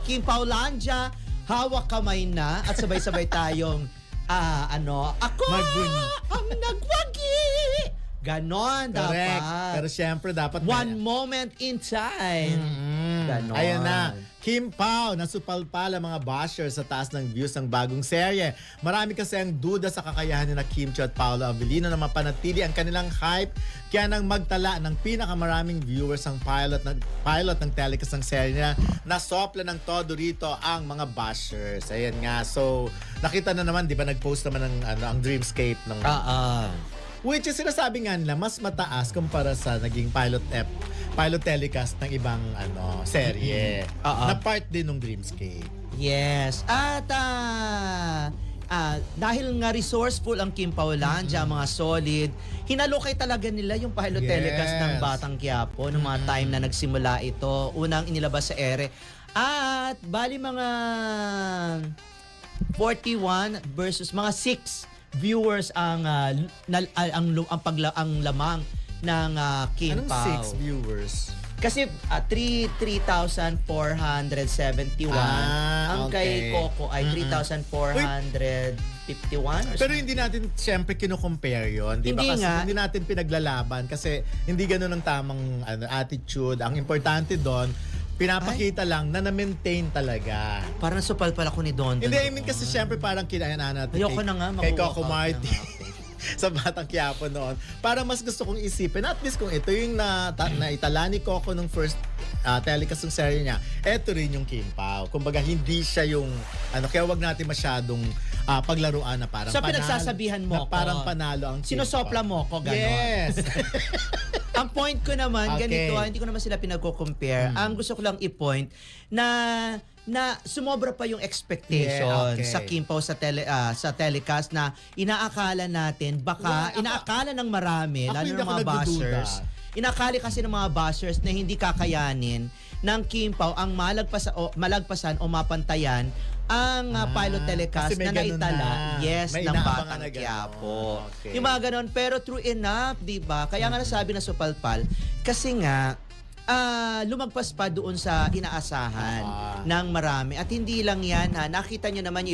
Kim Paulandia, hawak kamay na at sabay-sabay tayong ako Magbunyi. ang nagwagi. Ganon Correct. dapat. Pero syempre dapat One moment in time. Ganon. Ayan na. Kim Pao, nasupalpal ang mga bashers sa taas ng views ng bagong serye. Marami kasi ang duda sa kakayahan ni na Kim Chiu at Paolo Avellino na mapanatili ang kanilang hype. Kaya nang magtala ng pinakamaraming viewers ang pilot ng telecast ng serye na nasopla ng todo rito ang mga bashers. Ayan nga. So, nakita na naman, di ba, nag-post naman ang Dreamscape ng... Which is sinasabi nga nila, mas mataas kumpara sa naging pilot telecast ng ibang serye. Na part din ng Dreamscape. Yes. At dahil nga resourceful ang Kim Paulandia, mga solid, hinalokay talaga nila yung pilot telecast ng Batang Quiapo noong mga time na nagsimula ito. Unang inilabas sa ere. At bali mga 41 versus mga 6 viewers ang lamang ng Kim Anong Pao. 6 viewers? Kasi 3,471. Ang kay okay. Coco ay 3,451. Pero hindi natin siyempre kino-compare yun. Di ba? Hindi Kasi nga. hindi natin pinaglalaban kasi hindi ganun ang tamang attitude. Ang importante doon, pinapakita lang na na-maintain talaga. Parang supal pala ko ni Don. Hindi, I mean kasi siyempre parang kinayaan natin Ayoko na nga, kay mag-walk Coco out Martin na nga sa Batang Quiapo noon. Para mas gusto kong isipin, at least kung ito yung naitala ni Coco nung first telecast ng serye niya, eto rin yung Kim Pao. Kumbaga hindi siya yung kaya wag natin masyadong paglaruan na parang So, panalo. pinagsasabihan mo na parang panalo ang Kim Sinosopla Pao. mo ko, ganon. Yes. Ang point ko naman, Okay. ganito, hindi ko naman sila pinagko-compare. Ang gusto ko lang i-point na sumobra pa yung expectation sa Kim Pao sa telecast na inaakala natin, inaakala ng marami, lalo ng mga bashers. Inakali kasi ng mga bashers na hindi kakayanin ng Kim Pao ang malagpasan o mapantayan ang pilot telecast kasi may na ganun naitala May ng inaabangan Batang na ganun. Quiapo. Okay. Yung mga ganon, pero true enough, di ba? Kaya nga nasabi na supalpal, kasi nga, lumagpas pa doon sa inaasahan ng marami. At hindi lang yan, nakita nyo naman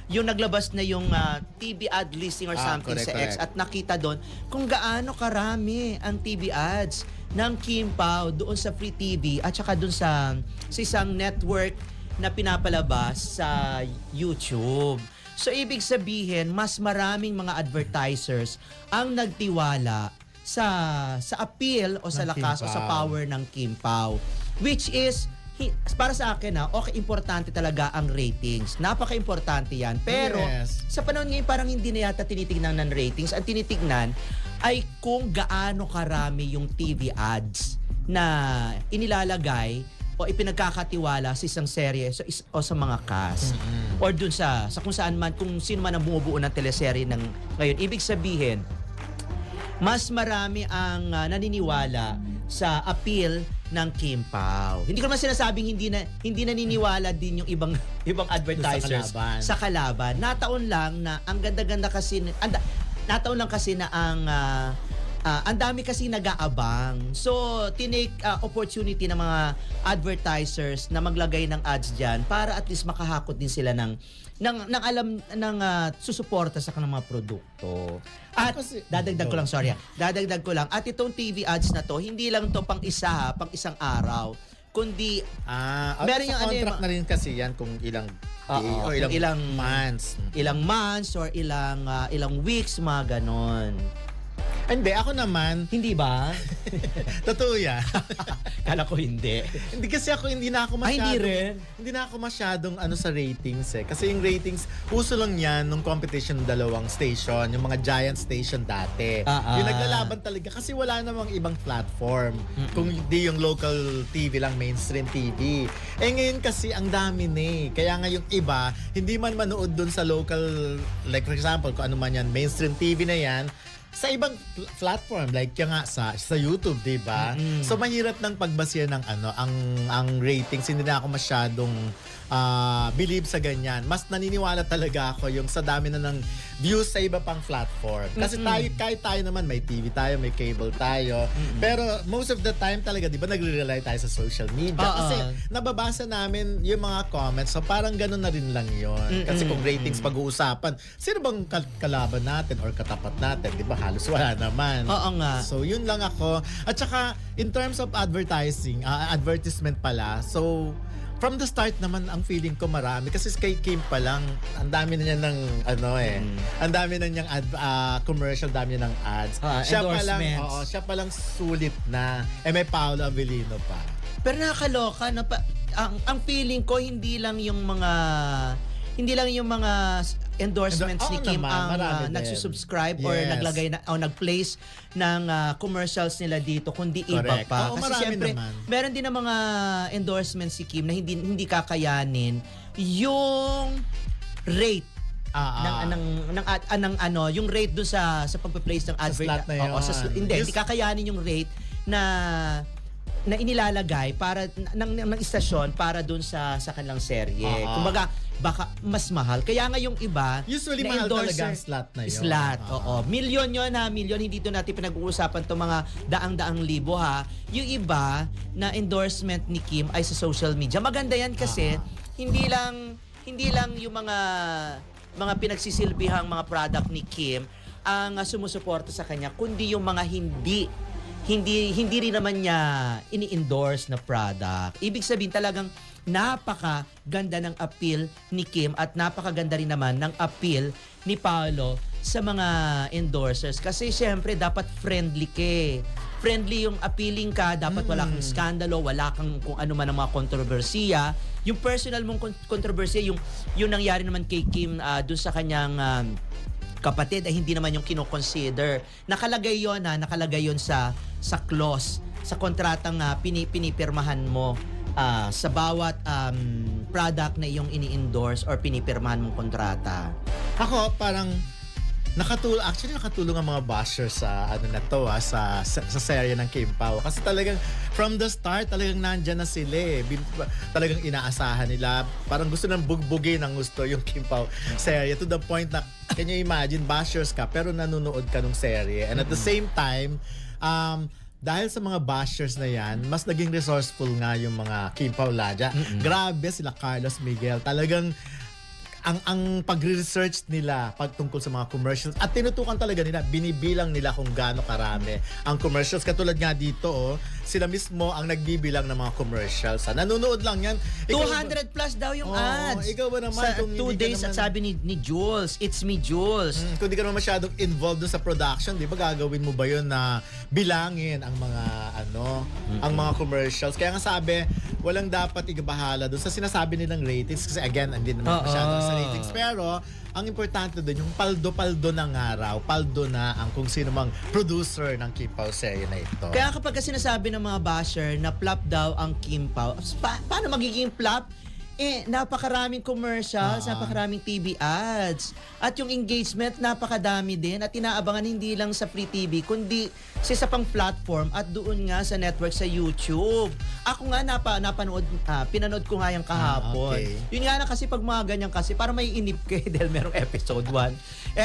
yung naglabas na yung TV ad listing or something correct, sa X at nakita doon kung gaano karami ang TV ads ng Kim Pao doon sa Free TV at saka doon sa isang network na pinapalabas sa YouTube. So, ibig sabihin, mas maraming mga advertisers ang nagtiwala sa appeal o sa Ng lakas o Kim sa Pao. power ng Kim Pao. Which is, para sa akin okay, importante talaga ang ratings. Napaka-importante yan. Pero, Yes. sa panahon ngayon, parang hindi na yata tinitignan ng ratings. Ang tinitignan ay kung gaano karami yung TV ads na inilalagay o ipinagkakatiwala sa isang serye o sa mga cast. Or dun sa kung saan man, kung sino man ang bumubuo ng teleserye ng ngayon. Ibig sabihin, mas marami ang naniniwala sa appeal ng Kim Pao. Hindi ko naman sinasabing hindi naniniwala din yung ibang advertisers Sa kalaban. Nataon lang na ang ganda-ganda kasi nataon lang kasi na ang dami kasi nag-aabang. So, tinake opportunity ng mga advertisers na maglagay ng ads dyan para at least makahakot din sila ng alam ng susuporta sa kanilang mga produkto. At dadagdag ko lang. At itong TV ads na to, hindi lang to pang isang araw, kundi meron yung contract na rin kasi yan kung ilang day o ilang months. Ilang months or ilang weeks, mga ganon. Hindi, ako naman, Hindi ba? totoo yan. Kala ko hindi. Hindi kasi hindi na ako masyadong... hindi rin? Hindi na ako masyadong sa ratings eh. Kasi yung ratings, uso lang yan nung competition ng dalawang station, yung mga giant station dati. Yung naglalaban talaga kasi wala namang ibang platform. Kung hindi yung local TV lang, mainstream TV. Eh ngayon kasi ang dami na eh. Kaya nga yung iba, hindi man manood dun sa local, like for example, kung ano man yan, mainstream TV na yan, sa ibang platform like yung nga sa YouTube, 'di ba? So mahirap nang pagbasihan ng ang ratings, hindi na ako masyadong believe sa ganyan. Mas naniniwala talaga ako yung sa dami na ng views sa iba pang platform. Kasi kahit tayo naman, may TV tayo, may cable tayo. Pero most of the time talaga, di ba, nagre-rely tayo sa social media. Kasi nababasa namin yung mga comments. So parang ganun na rin lang yun. Kasi kung ratings pag-uusapan, sino bang kalaban natin or katapat natin? Di ba, halos wala naman. Oo nga. So yun lang ako. At saka, in terms of advertisement pala, so from the start naman, ang feeling ko marami. Kasi kay Kim pa lang, ang dami na niya ng, ang dami na niyang commercial, dami niya ng ads. Endorsements. Siya pa lang sulit na. May Paolo Avellino pa. Pero nakakaloka na ang feeling ko hindi lang yung mga endorsements ni Kim naman, ang nagsusubscribe or naglagay na o nag-place ng commercials nila dito, kundi iba Correct. pa. Oo, Kasi marami syempre, naman. meron din ng mga endorsements si Kim na hindi kakayanin yung rate yung rate doon sa pagpe-place ng advert. slot na yun. Hindi kakayanin yung rate na inilalagay para ng istasyon para doon sa kanilang serye. Kumbaga, baka mas mahal. Kaya nga yung iba, usually na mahal endorser, talaga ang slot na yun. Slot, oo. Milyon yun ha, milyon. Hindi to natin pinag-uusapan to mga daang-daang libo ha. Yung iba na endorsement ni Kim ay sa social media. Maganda yan kasi hindi lang yung mga pinagsisilbihang mga product ni Kim ang sumusuporta sa kanya, kundi yung mga hindi rin naman niya ini-endorse na product. Ibig sabihin talagang napakaganda ng appeal ni Kim at napakaganda rin naman ng appeal ni Paolo sa mga endorsers. Kasi syempre dapat friendly ka. Friendly yung appealing ka, dapat wala kang skandalo, wala kang kung ano man ang mga kontrobersiya. Yung personal mong kontrobersiya, yung nangyari naman kay Kim doon sa kanyang kapatid ay hindi naman yung kinoconsider. Nakalagay yun sa clause, sa kontratang pinipirmahan mo sa bawat product na iyong ini-endorse or pinipirmahan mong kontrata. Ako, parang nakatulong ang mga bashers sa sa serye ng Kim Pao. Kasi talagang from the start, talagang nandyan na sila eh. Talagang inaasahan nila. Parang gusto ng bugbugin ang gusto yung Kim Pao serye. To the point na, can you imagine, bashers ka pero nanonood ka nung serye. And at the same time, dahil sa mga bashers na yan, mas naging resourceful nga yung mga Kim Paulaja. Grabe sila Carlos Miguel. Talagang ang pagre-research nila pagtungkol sa mga commercials at tinutukan talaga nila, binibilang nila kung gaano karami ang commercials. Katulad nga dito, sila mismo ang nagbibilang ng mga commercials. Nanonood lang yan. 200 plus daw yung ads. Ikaw ba naman? Sa 2 days at sabi ni Jules, it's me Jules. Kung di ka naman masyadong involved dun sa production, di ba gagawin mo ba yun na bilangin ang mga ang mga commercials? Kaya nga sabi, walang dapat igabahala dun sa sinasabi nilang ratings kasi again, hindi naman masyadong sa ratings. Pero ang importante doon, yung paldo-paldo ng araw, paldo na ang kung sino mang producer ng Kim Pao serye na ito. Kaya kapag sinasabi ng mga basher na flop daw ang Kim Pao, paano magiging flop? Napakaraming commercials, napakaraming TV ads. At yung engagement, napakadami din. At inaabangan hindi lang sa free TV, kundi sa isa pang platform at doon nga sa network sa YouTube. Ako nga pinanood ko nga yung kahapon. Okay. Yun nga na kasi pag mga ganyan kasi, para may inip kayo dahil merong episode 1.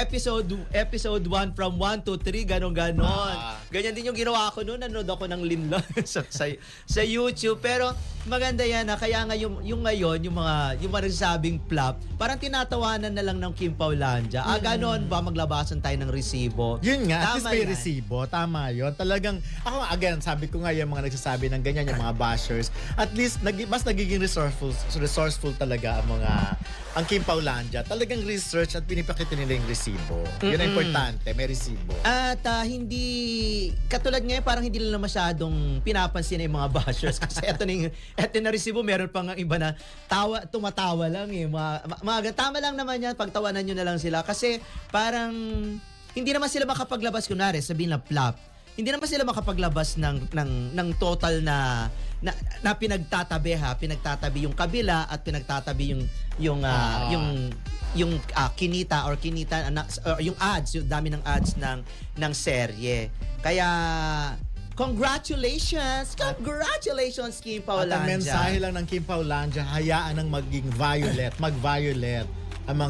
Episode 1 from 1 to 3, ganon. Ganyan din yung ginawa ko noon. Nanood ako ng Linla sa YouTube. Pero maganda yan kaya nga yung ngayon, yung mga nagsasabing flop, parang tinatawanan na lang ng Kim Paulanja. Ganon ba maglabasan tayo ng resibo? Yun nga, at least may yan. resibo. Tama yun. Talagang, ako again, sabi ko nga yung mga nagsasabi ng ganyan, yung mga bashers, at least mas nagiging resourceful talaga ang Kim Paulanja. Talagang research at pinipakita nila yung resibo. Yun ang importante, may resibo. At hindi, katulad ngayon, parang hindi nila masyadong pinapansin na yung mga bashers. Kasi eto na resibo, meron pang iba na tumatawa lang eh. Tama lang naman yan, pagtawanan nyo na lang sila. Kasi parang, hindi naman sila makapaglabas, kunwari, sabihin na flop. Hindi naman sila makapaglabas ng total na pinagtatabi yung kabila at pinagtatabi yung kinita or yung ads, yung dami ng ads ng serye. Kaya Congratulations! Congratulations, Kim At ang mensahe Paulandia. lang ng Kim Paulandia, hayaan ng maging violet, mag-violet ang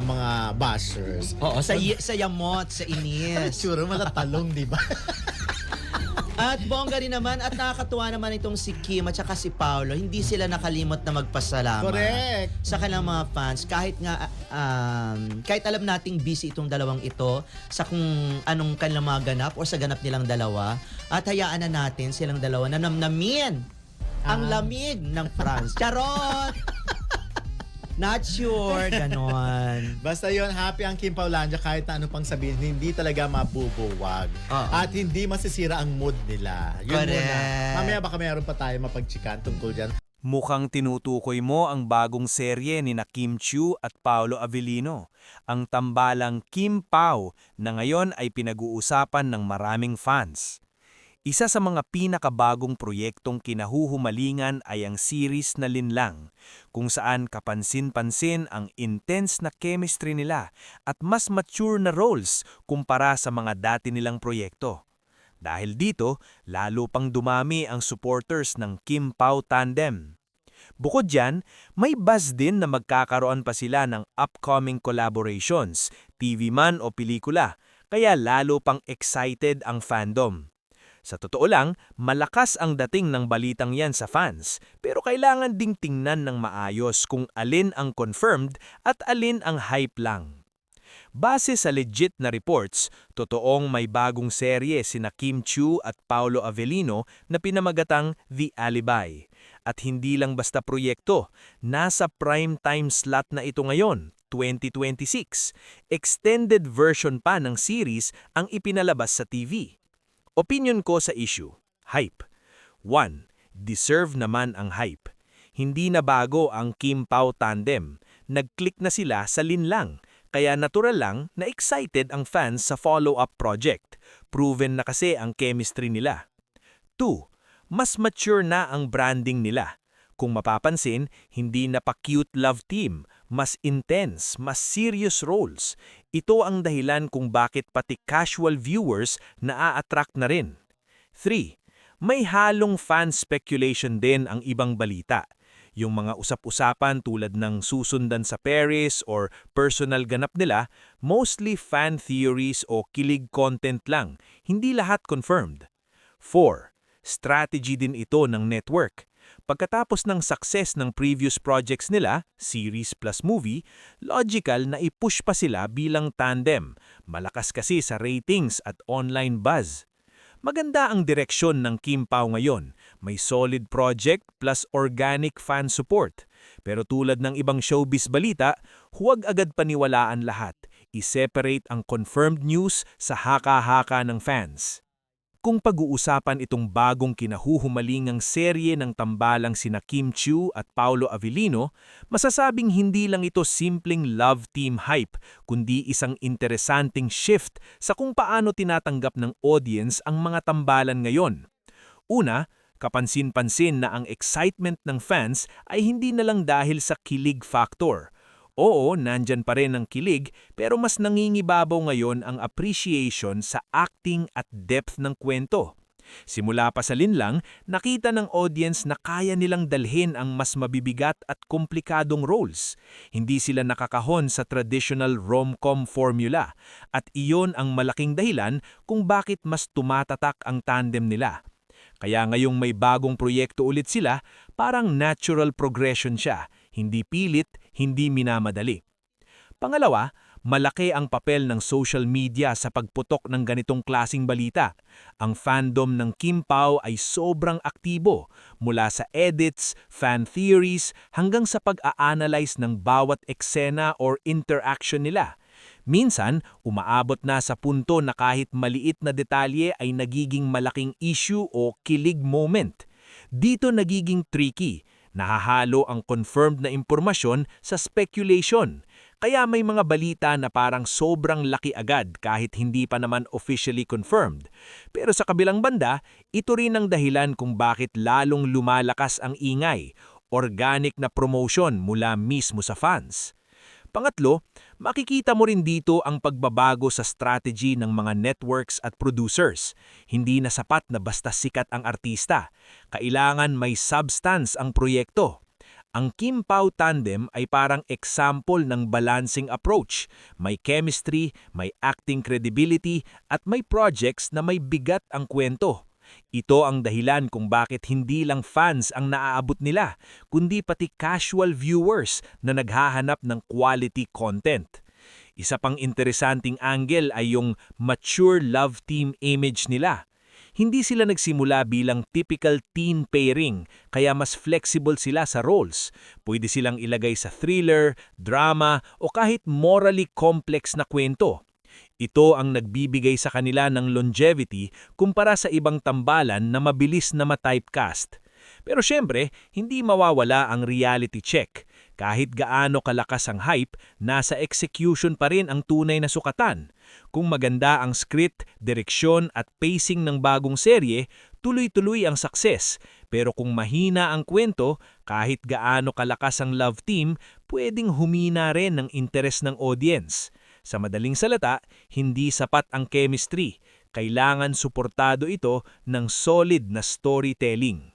mga bashers. Oo, sa yamot, sa inis. Sure, malatalong, di ba? At bongga rin naman at nakakatuwa naman itong si Kim at saka si Paolo. Hindi sila nakalimot na magpasalamat. Correct. Sa kanilang mga fans. Kahit alam nating busy itong dalawang ito sa kung anong kanilang mga ganap o sa ganap nilang dalawa. At hayaan na natin silang dalawa na namnamin ang lamig ng France. Charot! Not sure, ganon. Basta yon, happy ang Kim Paulandia kahit na ano pang sabihin, hindi talaga mabubuwag. Oo. At hindi masisira ang mood nila. Yun Correct. muna. Mamaya baka mayroon pa tayo mapagchikan tungkol dyan. Mukhang tinutukoy mo ang bagong serye ni na Kim Chiu at Paolo Avellino, ang tambalang Kim Pao na ngayon ay pinag-uusapan ng maraming fans. Isa sa mga pinakabagong proyektong kinahuhumalingan ay ang series na Linlang, kung saan kapansin-pansin ang intense na chemistry nila at mas mature na roles kumpara sa mga dati nilang proyekto. Dahil dito, lalo pang dumami ang supporters ng Kim Pao tandem. Bukod dyan, may buzz din na magkakaroon pa sila ng upcoming collaborations, TV man o pelikula, kaya lalo pang excited ang fandom. Sa totoo lang, malakas ang dating ng balitang yan sa fans, pero kailangan ding tingnan ng maayos kung alin ang confirmed at alin ang hype lang. Base sa legit na reports, totoong may bagong serye sina Kim Chiu at Paolo Avellino na pinamagatang The Alibi. At hindi lang basta proyekto, nasa prime time slot na ito ngayon, 2026. Extended version pa ng series ang ipinalabas sa TV. Opinion ko sa issue, hype. 1. Deserve naman ang hype. Hindi na bago ang Kim Pao tandem. Nag-click na sila sa Linlang, kaya natural lang na excited ang fans sa follow-up project. Proven na kasi ang chemistry nila. 2. Mas mature na ang branding nila. Kung mapapansin, hindi na pa cute love team, mas intense, mas serious roles. Ito ang dahilan kung bakit pati casual viewers naa-attract na rin. 3. May halong fan speculation din ang ibang balita. Yung mga usap-usapan tulad ng susundan sa Paris or personal ganap nila, mostly fan theories o kilig content lang, hindi lahat confirmed. 4. Strategy din ito ng network. Pagkatapos ng success ng previous projects nila, series plus movie, logical na i-push pa sila bilang tandem. Malakas kasi sa ratings at online buzz. Maganda ang direksyon ng Kim Pao ngayon. May solid project plus organic fan support. Pero tulad ng ibang showbiz balita, huwag agad paniwalaan lahat. I-separate ang confirmed news sa haka-haka ng fans. Kung pag-uusapan itong bagong kinahuhumalingang serye ng tambalang sina Kim Chiu at Paolo Avellino, masasabing hindi lang ito simpleng love team hype, kundi isang interesanting shift sa kung paano tinatanggap ng audience ang mga tambalan ngayon. Una, kapansin-pansin na ang excitement ng fans ay hindi na lang dahil sa kilig factor. Oo, nandyan pa rin ang kilig, pero mas nangingibabaw ngayon ang appreciation sa acting at depth ng kwento. Simula pa sa Linlang, nakita ng audience na kaya nilang dalhin ang mas mabibigat at komplikadong roles. Hindi sila nakakahon sa traditional rom-com formula, at iyon ang malaking dahilan kung bakit mas tumatatak ang tandem nila. Kaya ngayong may bagong proyekto ulit sila, parang natural progression siya. Hindi pilit, hindi minamadali. Pangalawa, malaki ang papel ng social media sa pagputok ng ganitong klasing balita. Ang fandom ng Kim Pao ay sobrang aktibo, mula sa edits, fan theories, hanggang sa pag-a-analyze ng bawat eksena or interaction nila. Minsan, umaabot na sa punto na kahit maliit na detalye ay nagiging malaking issue o kilig moment. Dito nagiging tricky. Nahahalo ang confirmed na impormasyon sa speculation. Kaya may mga balita na parang sobrang laki agad kahit hindi pa naman officially confirmed. Pero sa kabilang banda, ito rin ang dahilan kung bakit lalong lumalakas ang ingay, organic na promotion mula mismo sa fans. Pangatlo, makikita mo rin dito ang pagbabago sa strategy ng mga networks at producers. Hindi na sapat na basta sikat ang artista. Kailangan may substance ang proyekto. Ang Kim Pao tandem ay parang example ng balancing approach. May chemistry, may acting credibility, at may projects na may bigat ang kwento. Ito ang dahilan kung bakit hindi lang fans ang naaabot nila, kundi pati casual viewers na naghahanap ng quality content. Isa pang interesanting angle ay yung mature love team image nila. Hindi sila nagsimula bilang typical teen pairing, kaya mas flexible sila sa roles. Pwede silang ilagay sa thriller, drama, o kahit morally complex na kwento. Ito ang nagbibigay sa kanila ng longevity kumpara sa ibang tambalan na mabilis na ma-typecast. Pero syempre, hindi mawawala ang reality check. Kahit gaano kalakas ang hype, nasa execution pa rin ang tunay na sukatan. Kung maganda ang script, direksyon at pacing ng bagong serye, tuloy-tuloy ang success. Pero kung mahina ang kwento, kahit gaano kalakas ang love team, pwedeng humina rin ang interes ng audience. Sa madaling salita, hindi sapat ang chemistry. Kailangan suportado ito ng solid na storytelling.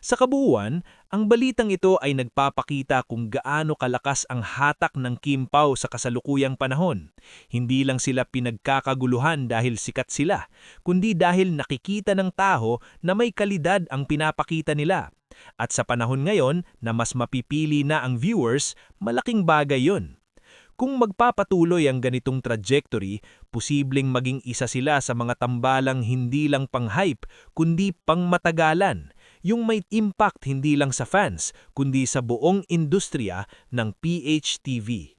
Sa kabuuan, ang balitang ito ay nagpapakita kung gaano kalakas ang hatak ng Kim Pao sa kasalukuyang panahon. Hindi lang sila pinagkakaguluhan dahil sikat sila, kundi dahil nakikita ng tao na may kalidad ang pinapakita nila. At sa panahon ngayon na mas mapipili na ang viewers, malaking bagay yun. Kung magpapatuloy ang ganitong trajectory, posibleng maging isa sila sa mga tambalang hindi lang pang-hype, kundi pang-matagalan. Yung may impact hindi lang sa fans, kundi sa buong industriya ng PHTV.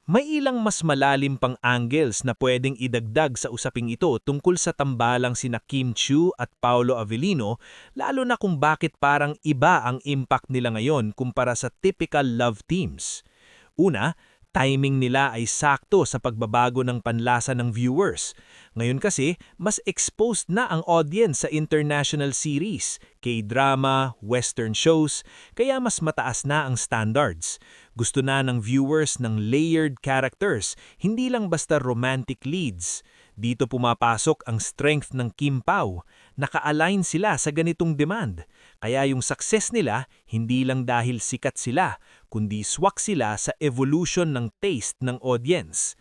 May ilang mas malalim pang angles na pwedeng idagdag sa usaping ito tungkol sa tambalang sina Kim Chiu at Paolo Avellino, lalo na kung bakit parang iba ang impact nila ngayon kumpara sa typical love teams. Una, timing nila ay sakto sa pagbabago ng panlasa ng viewers. Ngayon kasi, mas exposed na ang audience sa international series, K-drama, western shows, kaya mas mataas na ang standards. Gusto na ng viewers ng layered characters, hindi lang basta romantic leads. Dito pumapasok ang strength ng Kim Pao. Naka-align sila sa ganitong demand. Kaya yung success nila, hindi lang dahil sikat sila, kundi swak sila sa evolution ng taste ng audience.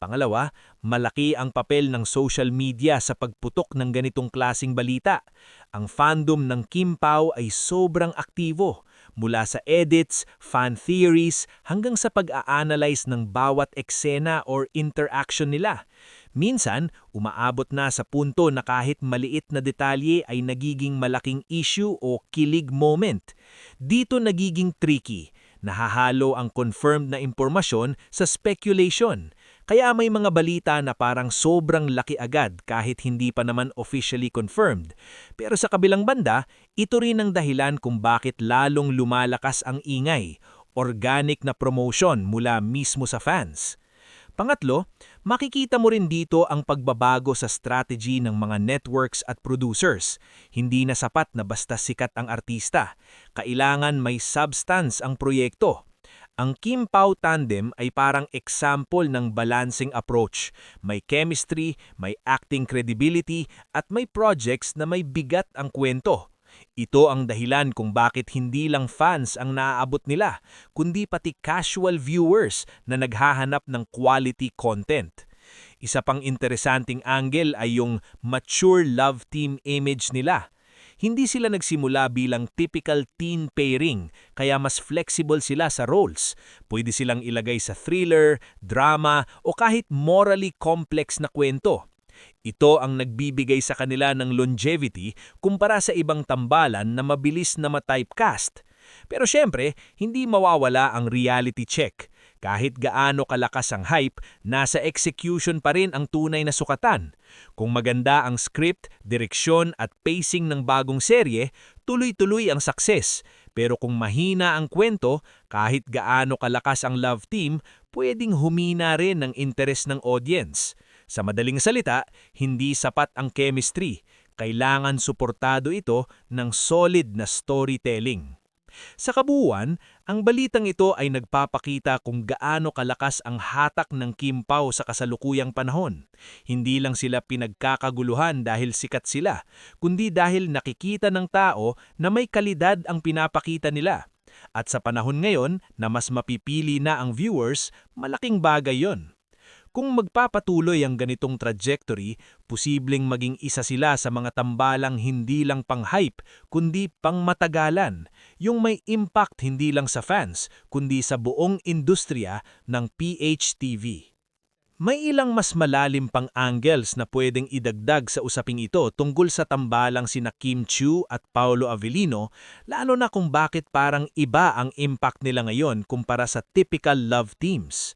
Pangalawa, malaki ang papel ng social media sa pagputok ng ganitong klasing balita. Ang fandom ng Kim Pao ay sobrang aktibo, mula sa edits, fan theories, hanggang sa pag-a-analyze ng bawat eksena or interaction nila. Minsan, umaabot na sa punto na kahit maliit na detalye ay nagiging malaking issue o kilig moment. Dito nagiging tricky. Nahahalo ang confirmed na impormasyon sa speculation. Kaya may mga balita na parang sobrang laki agad kahit hindi pa naman officially confirmed. Pero sa kabilang banda, ito rin ang dahilan kung bakit lalong lumalakas ang ingay. Organic na promotion mula mismo sa fans. Pangatlo, makikita mo rin dito ang pagbabago sa strategy ng mga networks at producers. Hindi na sapat na basta sikat ang artista. Kailangan may substance ang proyekto. Ang Kim Pao tandem ay parang example ng balancing approach. May chemistry, may acting credibility, at may projects na may bigat ang kwento. Ito ang dahilan kung bakit hindi lang fans ang naaabot nila, kundi pati casual viewers na naghahanap ng quality content. Isa pang interesanting angle ay yung mature love team image nila. Hindi sila nagsimula bilang typical teen pairing, kaya mas flexible sila sa roles. Pwede silang ilagay sa thriller, drama, o kahit morally complex na kwento. Ito ang nagbibigay sa kanila ng longevity kumpara sa ibang tambalan na mabilis na ma-typecast. Pero syempre, hindi mawawala ang reality check. Kahit gaano kalakas ang hype, nasa execution pa rin ang tunay na sukatan. Kung maganda ang script, direksyon at pacing ng bagong serye, tuloy-tuloy ang success. Pero kung mahina ang kwento, kahit gaano kalakas ang love team, pwedeng humina rin ang interes ng audience. Sa madaling salita, hindi sapat ang chemistry. Kailangan suportado ito ng solid na storytelling. Sa kabuuan, ang balitang ito ay nagpapakita kung gaano kalakas ang hatak ng Kim Pao sa kasalukuyang panahon. Hindi lang sila pinagkakaguluhan dahil sikat sila, kundi dahil nakikita ng tao na may kalidad ang pinapakita nila. At sa panahon ngayon na mas mapipili na ang viewers, malaking bagay yon. Kung magpapatuloy ang ganitong trajectory, posibleng maging isa sila sa mga tambalang hindi lang pang-hype, kundi pang-matagalan, yung may impact hindi lang sa fans, kundi sa buong industriya ng PHTV. May ilang mas malalim pang angles na pwedeng idagdag sa usaping ito tungkol sa tambalang sina Kim Chiu at Paolo Avellino, lalo na kung bakit parang iba ang impact nila ngayon kumpara sa typical love teams.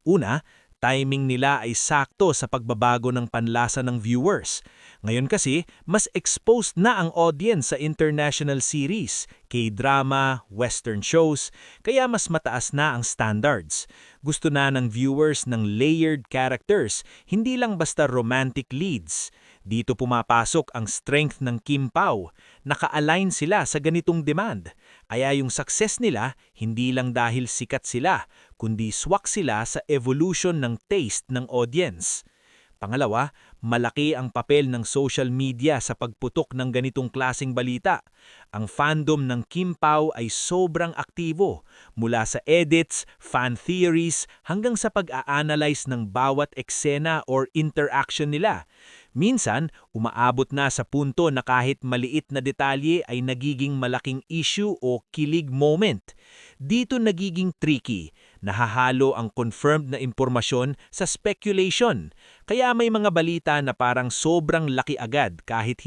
Una, timing nila ay sakto sa pagbabago ng panlasa ng viewers. Ngayon kasi, mas exposed na ang audience sa international series, K-drama, western shows, kaya mas mataas na ang standards. Gusto na ng viewers ng layered characters, hindi lang basta romantic leads. Dito pumapasok ang strength ng Kim Pao. Naka-align sila sa ganitong demand. Kaya yung success nila, hindi lang dahil sikat sila, kundi swak sila sa evolution ng taste ng audience. Pangalawa, malaki ang papel ng social media sa pagputok ng ganitong klaseng balita. Ang fandom ng Kim Pao ay sobrang aktibo, mula sa edits, fan theories, hanggang sa pag-a-analyze ng bawat eksena or interaction nila. Minsan, umaabot na sa punto na kahit maliit na detalye ay nagiging malaking issue o kilig moment. Dito nagiging tricky, nahahalo ang confirmed na impormasyon sa speculation. Kaya may mga balita na parang sobrang laki agad kahit